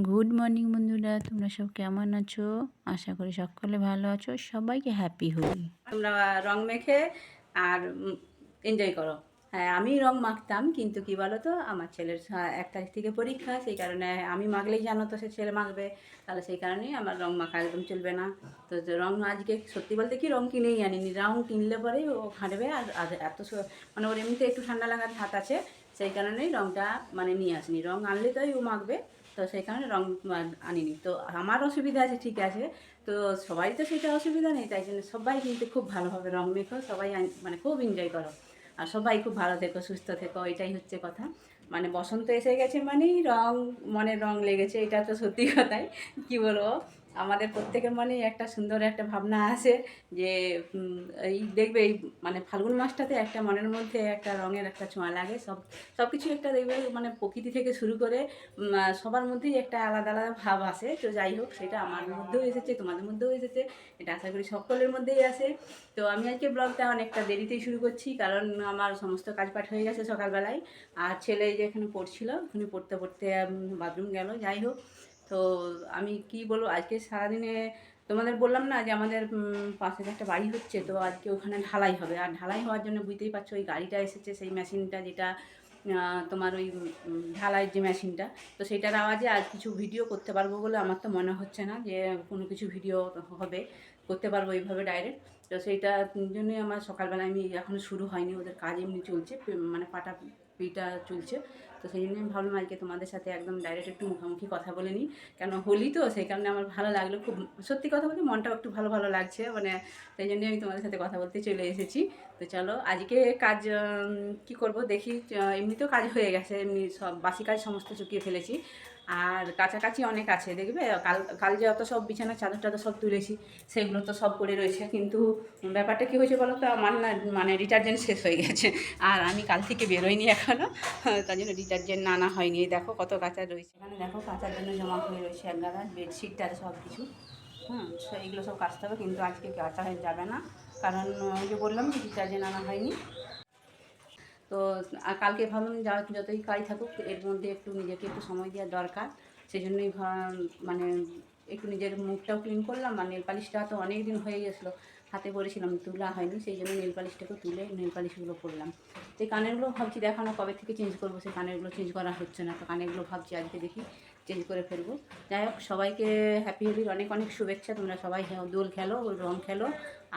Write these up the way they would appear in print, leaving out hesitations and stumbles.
Good morning বন্ধুরা, তোমরা সব কেমন আছো? আশা করি সকলে ভালো আছো। সবাইকে হ্যাপি হোলি। তোমরা রং মেখে আর এনজয় করো। হ্যাঁ, আমি রং মাখতাম, কিন্তু কি বলো তো, আমার ছেলের 1 তারিখ থেকে পরীক্ষা, সেই কারণে আমি মাখলেই জানো তো সে ছেলে মাখবে, তাহলে সেই কারণেই আমার রং মাখা একদম চলবে না। তো যে রং আজকে সত্যি বলতে কি রং কিনেই আনিনি, রং কিনলে পরেই ও ঘাঁটবে। আর আর এত মানে ওর এমনিতে একটু ঠান্ডা লাগার হাত আছে, সেই কারণেই রংটা মানে নিয়ে আসিনি। রং আনলে তোই ও মাখবে, তো সেই কারণে রং আনিনি। তো আমার অসুবিধা আছে, ঠিক আছে, তো সবাই তো সেটা অসুবিধা নেই, তাই জন্য সবাই কিন্তু খুব ভালোভাবে রং মেখো, সবাই মানে খুব এনজয় করো, আর সবাই খুব ভালো থেকো, সুস্থ থেকো, এটাই হচ্ছে কথা। মানে বসন্ত এসে গেছে মানেই রং, মনের রং লেগেছে, এটা তো সত্যি কথাই। কি বলবো, আমাদের প্রত্যেকের মনেই একটা সুন্দর একটা ভাবনা আছে যে এই দেখবে এই মানে ফাল্গুন মাসটাতে একটা মনের মধ্যে একটা রঙের একটা ছোঁয়া লাগে। সব কিছু একটা দেখবে মানে প্রকৃতি থেকে শুরু করে সবার মধ্যেই একটা আলাদা আলাদা ভাব আসে। তো যাই হোক, সেটা আমার মধ্যেও এসেছে, তোমাদের মধ্যেও এসেছে, এটা আশা করি সকলের মধ্যেই আসে। তো আমি আজকে ব্লগটা অনেকটা দেরিতেই শুরু করছি, কারণ আমার সমস্ত কাজপাঠ হয়ে গেছে সকালবেলায়। আর ছেলে যে এখানে পড়ছিল, ওখানে পড়তে পড়তে বাথরুম গেল। যাই হোক, তো আমি কি বলবো, আজকে সারাদিনে তোমাদের বললাম না যে আমাদের পাশে একটা বাড়ি হচ্ছে, তো আজকে ওখানে ঢালাই হবে। আর ঢালাই হওয়ার জন্য বুঝতেই পারছো, ওই গাড়িটা এসেছে, সেই মেশিনটা যেটা তোমার ওই ঢালাইয়ের যে মেশিনটা, তো সেটার আওয়াজে আর কিছু ভিডিও করতে পারবো বলে আমার তো মনে হচ্ছে না যে কোনো কিছু ভিডিও হবে, করতে পারবো এইভাবে ডাইরেক্ট। তো সেইটার জন্যই আমার সকালবেলা, আমি এখনও শুরু হয়নি, ওদের কাজ এমনি চলছে, মানে পাটা পিটা চলছে। তো সেই জন্য আমি ভাবলাম আজকে তোমাদের সাথে একদম ডাইরেক্ট একটু মুখোমুখি কথা বলে নিই, কেন হোলি তো, সেই কারণে আমার ভালো লাগলো খুব। সত্যি কথা বলতে মনটাও একটু ভালো ভালো লাগছে, মানে সেই জন্যই আমি তোমাদের সাথে কথা বলতে চলে এসেছি। তো চলো আজকে কাজ কি করব দেখি। এমনিতেও কাজ হয়ে গেছে, এমনি সব বাসি কাজ সমস্ত চুকিয়ে ফেলেছি, আর কাছাকাছি অনেক আছে দেখবে। কাল কাল যে অত সব বিছানার চাদর টাদর সব তুলেছি, সেগুলো তো সব পড়ে রয়েছে, কিন্তু ব্যাপারটা কী হয়েছে বলো তো, আমার না মানে ডিটারজেন্ট শেষ হয়ে গেছে, আর আমি কাল থেকে বেরোইনি এখনও, তার জন্য ডিটারজেন্ট আনা হয়নি। দেখো কত কাঁচা রয়েছে এখানে, দেখো কাচার জন্য জমা হয়ে রয়েছে এক গাদা, বেডশিট আর সব কিছু। এইগুলো সব কাচতে হবে, কিন্তু আজকে কাচা হয়ে যাবে না, কারণ ওই যে বললাম যে ডিটারজেন্ট আনা হয়নি। তো আর কালকে ভাবলাম যতই কাজ থাকুক, এর মধ্যে একটু নিজেকে একটু সময় দেওয়ার দরকার। সেই জন্যই মানে একটু নিজের মুখটাও ক্লিন করলাম, আর নেল পালিশটা তো অনেক দিন হয়ে গেছিলো, হাতে পরেছিলাম, তোলা হয়নি, সেই জন্য নেল পালিশটাকে তুলে নেল পালিশগুলো করলাম। সেই কানেরগুলো ভাবছি দেখানো কবে থেকে চেঞ্জ করবো, সেই কানেরগুলো চেঞ্জ করা হচ্ছে না, তো কানেরগুলো ভাবছি আজকে দেখি চেঞ্জ করে ফেলবো। যাই হোক, সবাইকে হ্যাপি হোলির অনেক অনেক শুভেচ্ছা। তোমরা সবাই দোল খেলো, রং খেলো,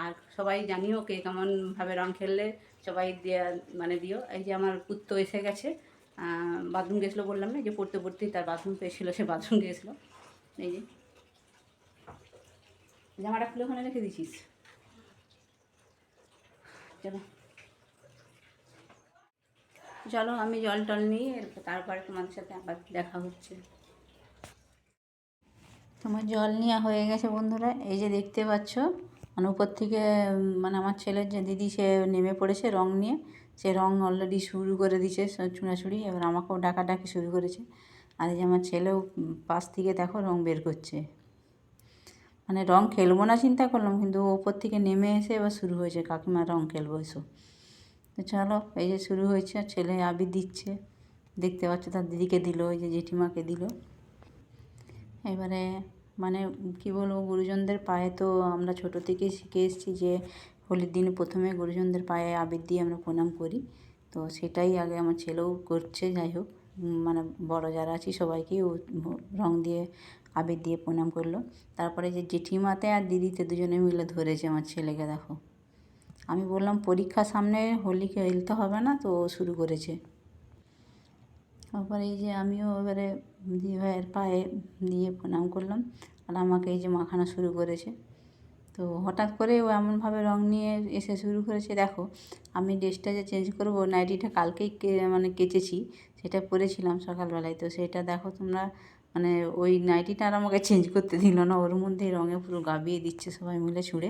আর সবাই জানিও কে কেমনভাবে রং খেললে, সবাই দেওয়া মানে দিও। এই যে আমার পুত্র এসে গেছে, বাথরুম গেছিলো, বললাম না যে পড়তে পড়তেই তার বাথরুম পেয়েছিলো, সে বাথরুম গিয়েছিলো। এই যে জামাটা খুলে ওখানে রেখে দিছিস, চলো চলো আমি জল টল নিই, তারপরে তোমাদের সাথে আবার দেখা হচ্ছে। তোমার জল নেওয়া হয়ে গেছে বন্ধুরা, এই যে দেখতে পাচ্ছ, মানে উপর থেকে মানে আমার ছেলের যে দিদি, সে নেমে পড়েছে রং নিয়ে, সে রং অলরেডি শুরু করে দিয়েছে ছুঁড়াছুড়ি, এবার আমাকেও ডাকাডাকি শুরু করেছে। আর এই যে আমার ছেলেও পাশ থেকে দেখো রং বের করছে, মানে রং খেলবো না চিন্তা করলাম, কিন্তু ওপর থেকে নেমে এসে এবার শুরু হয়েছে, কাকিমা রং খেলবো এসো। তো চলো, এই যে শুরু হয়েছে, ছেলে আবির দিচ্ছে, দেখতে পাচ্ছ, তার দিদিকে দিল, ওই যে জেঠিমাকে দিল। এবারে মানে কি বলবো, গুরুজনদের পায়ে তো আমরা ছোটো থেকেই শিখে এসেছি যে হোলির দিন প্রথমে গুরুজনদের পায়ে আবির দিয়ে আমরা প্রণাম করি, তো সেটাই আগে আমার ছেলেও করছে। যাই হোক, মানে বড় যারা আছি সবাইকেই ও রং দিয়ে আবির দিয়ে প্রণাম করলো। তারপরে যে জেঠিমাতে আর দিদিতে দুজনে মিলে ধরেছে আমার ছেলেকে, দেখো। আমি বললাম পরীক্ষা সামনে, হোলি খেলতে হবে না, তো ও শুরু করেছে। তারপরে এই যে আমিও এবারে দিদিভাইয়ের পায়ে দিয়ে প্রণাম করলাম, আর আমাকে এই যে মাখানো শুরু করেছে। তো হঠাৎ করে ও এমনভাবে রং নিয়ে এসে শুরু করেছে, দেখো আমি ড্রেসটা যে চেঞ্জ করবো, নাইটিটা কালকেই মানে কেচেছি, সেটা পরেছিলাম সকালবেলায়, তো সেটা দেখো তোমরা, মানে ওই নাইটিটা আর আমাকে চেঞ্জ করতে দিল না, ওর মধ্যেই রঙে পুরো গাবিয়ে দিচ্ছে সবাই মিলে ছুঁড়ে।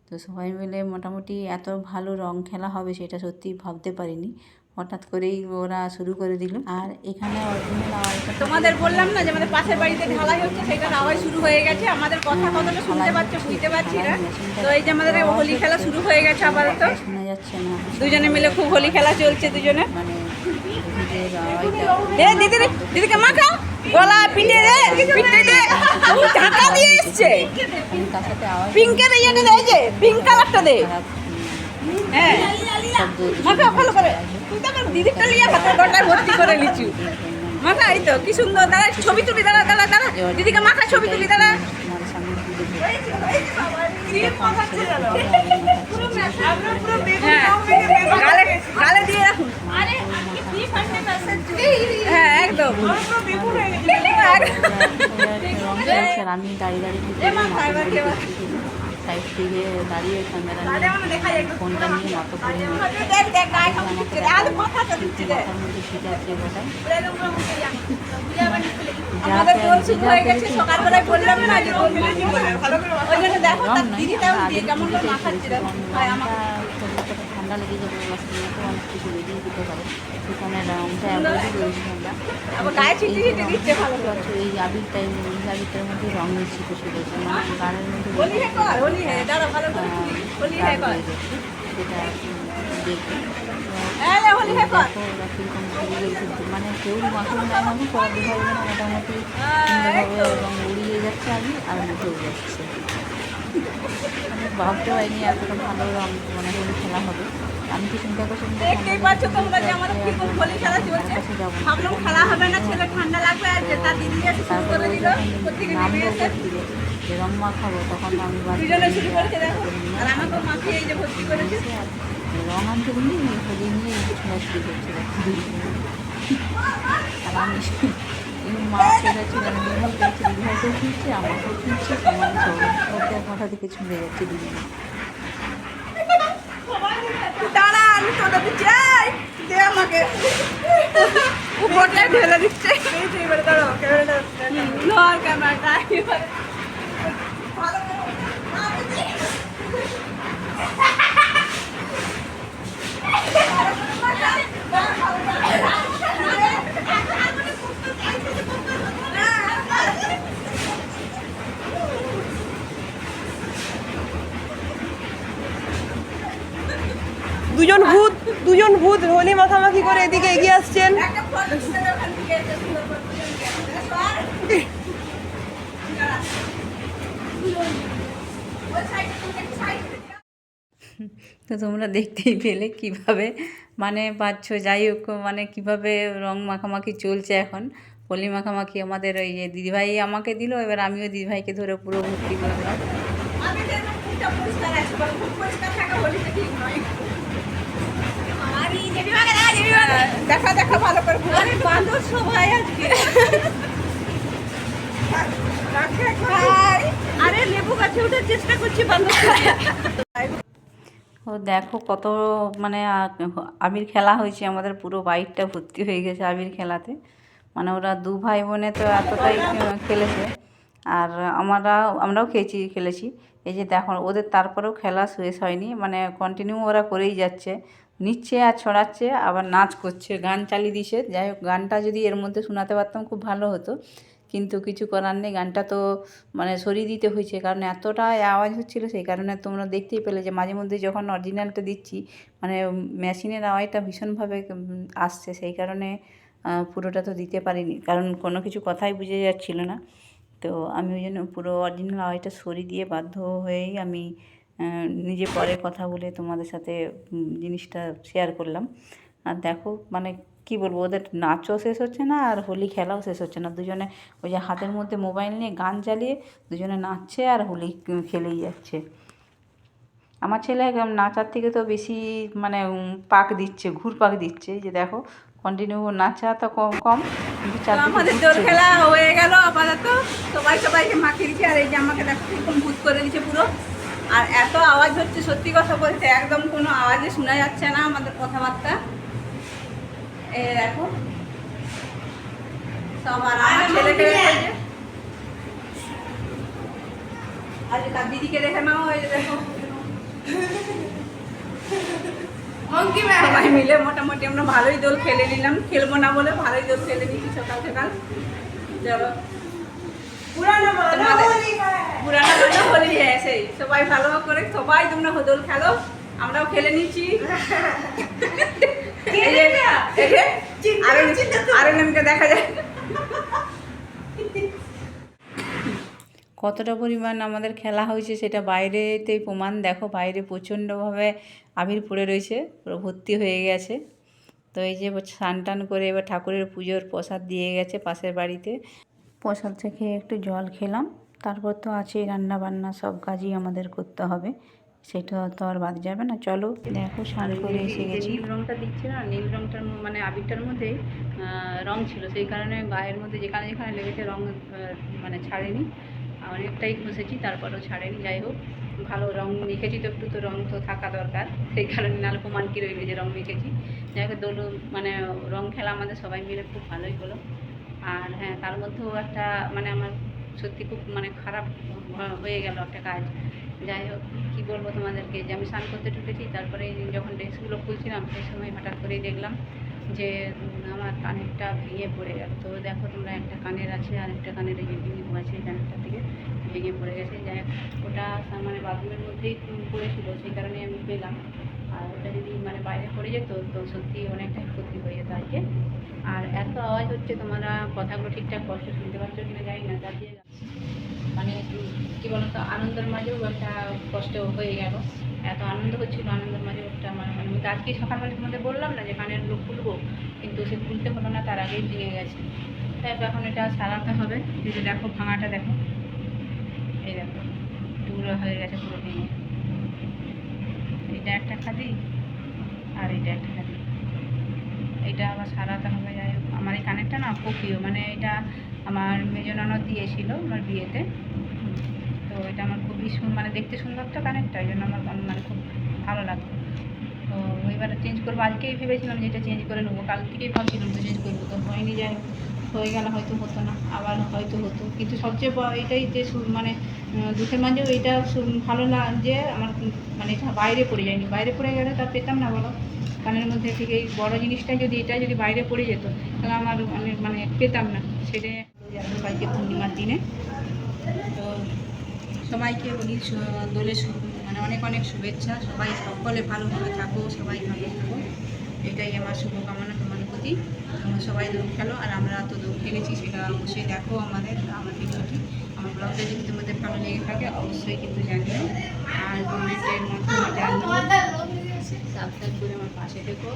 তো সবাই মিলে মোটামুটি এত ভালো রং খেলা হবে সেটা সত্যিই ভাবতে পারিনি, হঠাৎ করেই ওরা শুরু করে দিল। আর এখানে অরিজিনাল আওয়াজটা তোমাদের বললাম না যে আমাদের পাশের বাড়িতে ঢালাই হচ্ছে, সেটার আওয়াজ শুরু হয়ে গেছে, আমাদের কথা কতটা শুনতে পাচ্ছ বুঝতে পারছি না। তো এই যে আমাদের হোলি খেলা শুরু হয়ে গেছে আপাতত, শোনা যাচ্ছে না, দুজনে মিলে খুব হোলি খেলা চলছে দুজনে। মানে ওদের আওয়াজটা দিদিকে মাখা গলা পিঠে দে পিঠে দে ঢাকা দিয়ে এসছে তার সাথে আওয়াজ পিঙ্কের ইয়েটা দে যে পিঙ্ক কালারটা দে খারাপ হ্যাঁ শব্দ মাখা ভালো করে তুই তো আমার দিদিটা নিয়ে হাতের গলায় ভর্তি করে লিচু মাখা এই তো কি সুন্দর দাঁড়া ছবি তুলি দাঁড়া দাঁড়া দাঁড়া দিদিকে মাখা ছবি তুলি দাঁড়া তোমার সামনে তুলে ধরে হ্যাঁ গালে দিয়ে রাখুন হ্যাঁ একদম রং খেলছে আর আমি দাঁড়িয়ে দাঁড়িয়ে সাইড থেকে দাঁড়িয়ে ক্যামেরা নিয়ে ফোনটা নিয়ে মতো করে মাথার মধ্যে ঠিক আছে বোধহয় আমাদের দোল শুরু হয়ে গেছে সকালবেলায় বললাম না যে দোল ওই জন্য দেখো তার দিদিটাও দিয়ে কেমন করে মাখাচ্ছিল ঠান্ডা লেগে যাবে তো অনেক কিছু লেগেই দিতে পারে সেখানে রংটা অ্যাভয়েডই করেছি আমরা আবার গায়ে ছিটি ছিটি দিচ্ছে ভালো করে এই আবিরটার মধ্যে রং মিশিয়ে খুশি হয়েছে মানে গানের মধ্যে হোলি হে কর হোলি হে দাঁড়া ভালো করে হোলি হে কর সেটা দেখবে এই হোলি হে কর ওরা কীরকম শুরু হয়েছে মানে কেউ মাখন নাই হবে করা দেখা যাবে না মোটামুটি সুন্দরভাবে রং উড়িয়ে যাচ্ছে আমি আর মুখেও যাচ্ছে আমি ভাবতে পারিনি এতটা ভালো রং মানে হোলি খেলা হবে আমি তো চিন্তা করছি দেখতেই পাচ্ছ তোমরা যে আমার কিরকম হোলি খেলা চলছে ভাবলাম খেলা হবে না ছেলে ঠান্ডা লাগবে আর যে তার দিদি এসে শুরু করে দিল কোথেকে নেমে এসে যে রং মাখাবো তখন আমি দুজনে শুরু করেছে দেখো আর আমাকে মাখিয়ে এই যে ভর্তি করেছে রং আনতে দিই হোলি নিয়ে ছোড়াছুড়ি করছে আর আমি মা ছেড়ে ছিল নির্মল করছে দিদিভাইকেও ফিরছে আমাকেও ফিরছে সমান ওকে মাথা থেকে ছুঁড়ে যাচ্ছে দুজনে দাঁড়া আমি তোটা দিচ্ছি দে আমাকে উপরটায় ঢেলে দিচ্ছে এবারে দাঁড়াও ক্যামেরাটা এবারে ভালো দুজন ভূত হোলি মাখামাখি করে এদিকে এগিয়ে আসছেন। তো তোমরা দেখতেই পেলে কিভাবে মানে পাচ্ছ যাই হোক মানে কিভাবে রং মাখামাখি চলছে এখন হোলি মাখামাখি আমাদের ওই যে দিদিভাই আমাকে দিল এবার আমিও দিদিভাইকে ধরে পুরো ভর্তি করলাম দেখা দেখা ভালো করে বান্ধব সবাই আজকে আরে লেবু গাছে ওঠার চেষ্টা করছি বান্ধব ও দেখো কত মানে আবির খেলা হয়েছে আমাদের পুরো বাড়িটা ভর্তি হয়ে গেছে আবির খেলাতে মানে ওরা দু ভাই বোনে তো এতটাই খেলেছে আর আমরাও খেলেছি এই যে দেখো ওদের তারপরেও খেলা শেষ হয়নি মানে কন্টিনিউ ওরা করেই যাচ্ছে নিচ্ছে আর ছড়াচ্ছে আবার নাচ করছে গান চালিয়ে দিছে যাই হোক গানটা যদি এর মধ্যে শোনাতে পারতাম খুব ভালো হতো কিন্তু কিছু করার নেই গানটা তো মানে সরিয়ে দিতে হয়েছে কারণ এতটাই আওয়াজ হচ্ছিলো সেই কারণে তোমরা দেখতেই পেলে যে মাঝে মধ্যে যখন অরিজিনালটা দিচ্ছি মানে মেশিনের আওয়াজটা ভীষণভাবে আসছে সেই কারণে পুরোটা তো দিতে পারিনি কারণ কোনো কিছু কথাই বুঝে যাচ্ছিলো না তো আমি ওই জন্য পুরো অরিজিনাল আওয়াজটা সরিয়ে দিয়ে বাধ্য হয়েই আমি নিজে পরে কথা বলে তোমাদের সাথে জিনিসটা শেয়ার করলাম আর দেখো মানে কি বলবো ওদের নাচও শেষ হচ্ছে না আর হোলি খেলাও শেষ হচ্ছে না দুজনে ওই যে হাতের মধ্যে মোবাইল নিয়ে গান চালিয়ে দুজনে নাচছে আর হোলি খেলেই যাচ্ছে আমার ছেলে নাচার থেকে তো বেশি মানে পাক দিচ্ছে ঘুরপাক দিচ্ছে যে দেখো কন্টিনিউ নাচা তো কম কিন্তু আমাদের দোল খেলা হয়ে গেল আপাতত সবাইকে মাখিয়ে দিচ্ছে আর এই যে আমাকে দেখো কিরকম ভূত করে দিচ্ছে পুরো আর এত আওয়াজ হচ্ছে সত্যি কথা বলতে একদম কোনো আওয়াজে শোনা যাচ্ছে না আমাদের কথাবার্তা এই দেখো সব আর আমার ছেলেকে আজ তার দিদিকে দেখে নাও এই দেখো সবাই মিলে মোটামুটি আমরা ভালোই দোল খেলে নিলাম খেলবো না বলে ভালোই দোল খেলে নিচ্ছি সকাল সকাল চলো পুরানো হোলি সেই সবাই ভালো করে সবাই তোমরা দোল খেলো আমরাও খেলে নিচ্ছি আর ক্যামেরাম্যানকে দেখা যায়। কতটা পরিমাণ আমাদের খেলা হয়েছে সেটা বাইরেতেই প্রমাণ। দেখো বাইরে প্রচণ্ডভাবে আবির পড়ে রয়েছে, পুরো ভর্তি হয়ে গেছে। তো এই যে স্নান টান করে এবার ঠাকুরের পুজোর প্রসাদ দিয়ে গেছে পাশের বাড়িতে। প্রসাদটা খেয়ে একটু জল খেলাম। তারপর তো আছেই রান্না বান্না, সব কাজই আমাদের করতে হবে, সেটা তো আর বাদ যাবে না। চলো দেখো স্নান করে এসে গেছি। নীল রংটা দিচ্ছে না, নীল রংটার মানে আবিরটার মধ্যে রং ছিল, সেই কারণে গায়ের মধ্যে যেখানে যেখানে লেগেছে রং মানে ছাড়েনি। অনেকটাই ঘষেছি তারপরেও ছাড়েনি। যাই হোক, ভালো রং মেখেছি তো, একটু তো রং তো থাকা দরকার, সেই কারণে নাহলে প্রমাণ কী রইবে যে রং মেখেছি। যাই হোক, দোল মানে রং খেলা আমাদের সবাই মিলে খুব ভালোই হলো। আর হ্যাঁ, তার মধ্যেও একটা মানে আমার সত্যি খুব মানে খারাপ হয়ে গেল একটা কাজ। যাই হোক, কী বলবো তোমাদেরকে, যে আমি স্নান করতে ঢুকেছি, তারপরে যখন ড্রেসগুলো খুলছিলাম সেই সময় হঠাৎ করেই দেখলাম যে আমার কানেরটা ভেঙে পড়ে গেল। তো দেখো তোমরা, একটা কানের আছে আর একটা কানের এই যে ভেঙে আছে, এই কানেরটা থেকে ভেঙে পড়ে গেছে। যাই হোক, ওটা মানে বাথরুমের মধ্যেই পড়েছিল, সেই কারণে আমি পেলাম। আর ওটা যদি মানে বাইরে পড়ে যেত তো সত্যি অনেকটাই ক্ষতি হয়ে যেত আজকে। আর এত আওয়াজ হচ্ছে, তোমরা কথাগুলো ঠিকঠাক কষ্ট শুনতে পাচ্ছ কিনা জানি না, যা দিয়ে মানে কী বলতো, আনন্দের মাঝেও একটা কষ্ট হয়ে গেল। এত আনন্দ হচ্ছিল, আনন্দের মাঝেও একটা মানে মানে আজকে সকালবেলা তোমাদের বললাম না যে কানেরগুলো খুলবো, কিন্তু সে খুলতে হলো না, তার আগেই ভেঙে গেছে। তাই এখন এটা সারাতে হবে। এই যে দেখো ভাঙাটা দেখো, এই দেখো টুকরো হয়ে গেছে পুরো ভেঙে। এটা একটা খাদি আর এটা একটা খাদি, এটা আবার সারাতে হবে। যাই হোক, আমার এই কানেরটা না খুব প্রিয়, মানে এটা আমার মেজো ননদ দিয়েছিল আমার বিয়েতে। তো এটা আমার খুবই মানে দেখতে সুন্দর তো কানেরটা, এই জন্য আমার মানে খুব ভালো লাগতো। তো এবার চেঞ্জ করবো, আজকেই ভেবেছিলাম যে এটা চেঞ্জ করে নেবো, কাল থেকেই ভাবছিলাম তো চেঞ্জ করবো, তো হয়নি। যাই হোক, হয়ে গেলে হয়তো হতো না, আবার হয়তো হতো। কিন্তু সবচেয়ে এটাই যে মানে দুঃখের মাঝেও এটা ভালো না যে আমার মানে এটা বাইরে পড়ে যায়নি। বাইরে পড়ে গেলে তা পেতাম না বলো, কানের মধ্যে থেকে এই বড়ো জিনিসটা যদি এটা যদি বাইরে পড়ে যেত তাহলে আমার অনেক মানে পেতাম না। সেটাই কালকে পূর্ণিমার দিনে। তো সবাইকে বলি দোলে মানে অনেক অনেক শুভেচ্ছা। সবাই সকলে ভালোভাবে থাকো, সবাই ভালো থাকো, এটাই আমার শুভকামনা তোমাদের প্রতি। তোমরা সবাই দোল খেলো, আর আমরা তো দোল খেলেছি, সেটা অবশ্যই দেখো আমার ভিডিওটি। আমার ব্লগটা যদি তোমাদের ভালো লেগে থাকে অবশ্যই কিন্তু জানিও, আর কমেন্টের মাধ্যমে জানিও, সাবস্ক্রাইব করে আমার পাশে থেকো।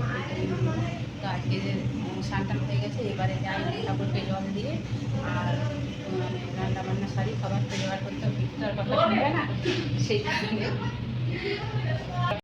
তো আজকে যে স্নান হয়ে গেছে, এবারে যাই ঠাকুরকে জল দিয়ে আর রান্না বান্না সারি, খাবার তো জোগাড় করতে হবে, আর কথা শুনবে না সেই